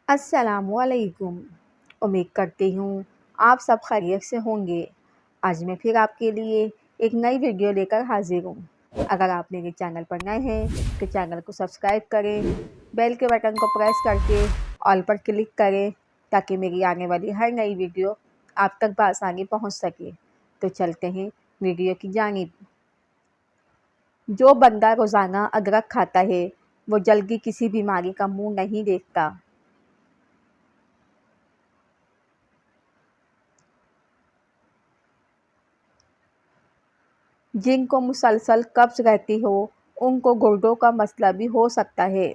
अस्सलामुअलैकुम। उम्मीद करती हूँ आप सब खैरियत से होंगे। आज मैं फिर आपके लिए एक नई वीडियो लेकर हाजिर हूँ। अगर आप मेरे चैनल पर नए हैं तो चैनल को सब्सक्राइब करें, बेल के बटन को प्रेस करके ऑल पर क्लिक करें ताकि मेरी आने वाली हर नई वीडियो आप तक बआसानी पहुँच सके। तो चलते हैं वीडियो की जानिब। जो बंदा रोज़ाना अदरक खाता है वो जल्दी किसी बीमारी का मुंह नहीं देखता। जिनको मुसलसल कब्ज़ रहती हो उनको गुर्दों का मसला भी हो सकता है।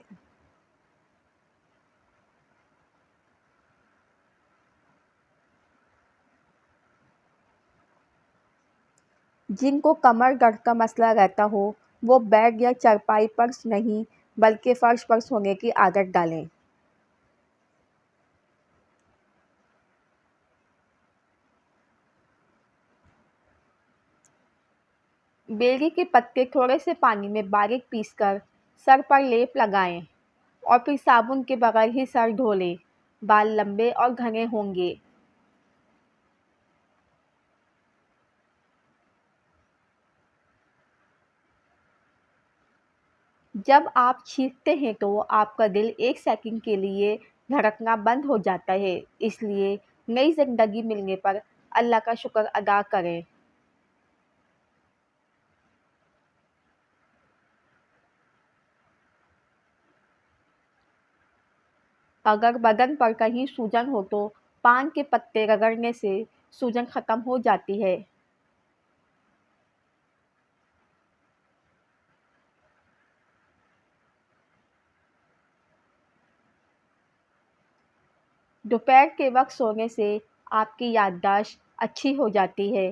जिनको कमर दर्द का मसला रहता हो वो बेड या चारपाई पर नहीं बल्कि फ़र्श पर सोने की आदत डालें। बेरी के पत्ते थोड़े से पानी में बारीक पीसकर सर पर लेप लगाएं और फिर साबुन के बगैर ही सर धो लें। बाल लंबे और घने होंगे। जब आप छींकते हैं तो आपका दिल एक सेकंड के लिए धड़कना बंद हो जाता है, इसलिए नई ज़िंदगी मिलने पर अल्लाह का शुक्र अदा करें। अगर बदन पर कहीं सूजन हो तो पान के पत्ते रगड़ने से सूजन खत्म हो जाती है। दोपहर के वक्त सोने से आपकी याददाश्त अच्छी हो जाती है।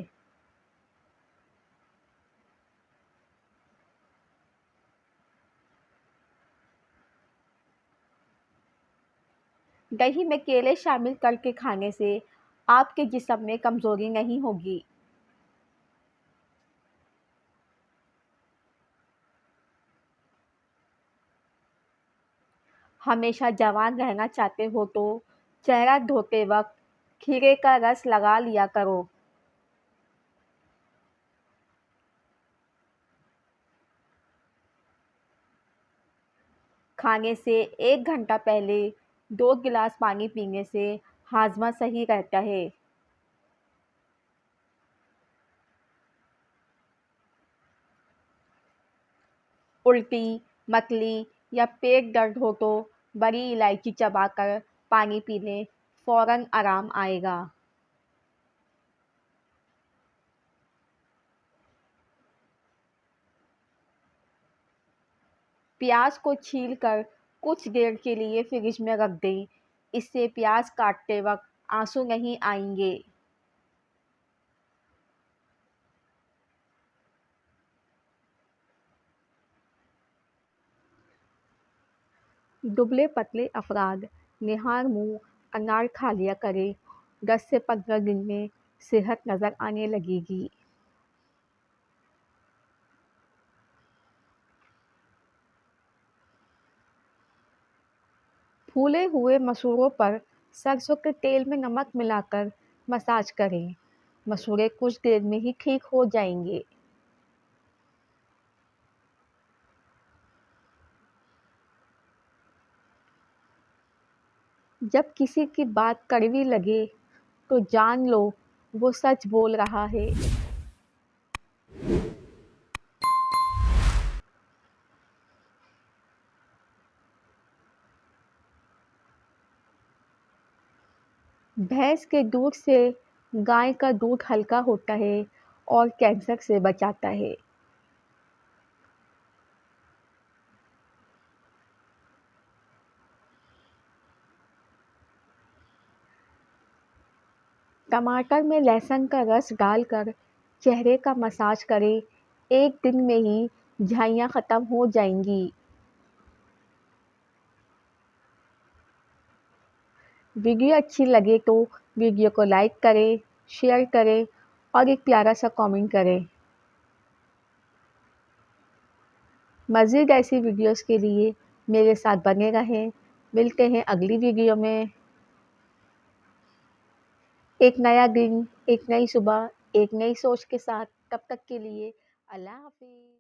दही में केले शामिल करके खाने से आपके जिस्म में कमज़ोरी नहीं होगी। हमेशा जवान रहना चाहते हो तो चेहरा धोते वक्त खीरे का रस लगा लिया करो। खाने से 1 घंटा पहले 2 गिलास पानी पीने से हाजमा सही रहता है। उल्टी, मतली या पेट दर्द हो तो बड़ी इलायची चबाकर पानी पी लें, फ़ौरन आराम आएगा। प्याज को छीलकर कुछ देर के लिए फ्रिज में रख दें, इससे प्याज काटते वक्त आंसू नहीं आएंगे। दुबले पतले अफराद निहार मुंह अनार खा लिया करें, 10 से 15 दिन में सेहत नज़र आने लगेगी। फूले हुए मसूरों पर सरसों के तेल में नमक मिलाकर मसाज करें, मसूरे कुछ देर में ही ठीक हो जाएंगे। जब किसी की बात कड़वी लगे तो जान लो वो सच बोल रहा है। भैंस के दूध से गाय का दूध हल्का होता है और कैंसर से बचाता है। टमाटर में लहसुन का रस डालकर चेहरे का मसाज करें, 1 दिन में ही झाइयाँ ख़त्म हो जाएंगी। वीडियो अच्छी लगे तो वीडियो को लाइक करें, शेयर करें और एक प्यारा सा कमेंट करें। मज़ीद ऐसी वीडियोस के लिए मेरे साथ बने रहें। मिलते हैं अगली वीडियो में। एक नया दिन, एक नई सुबह, एक नई सोच के साथ। तब तक के लिए अल्लाह हाफ़िज़।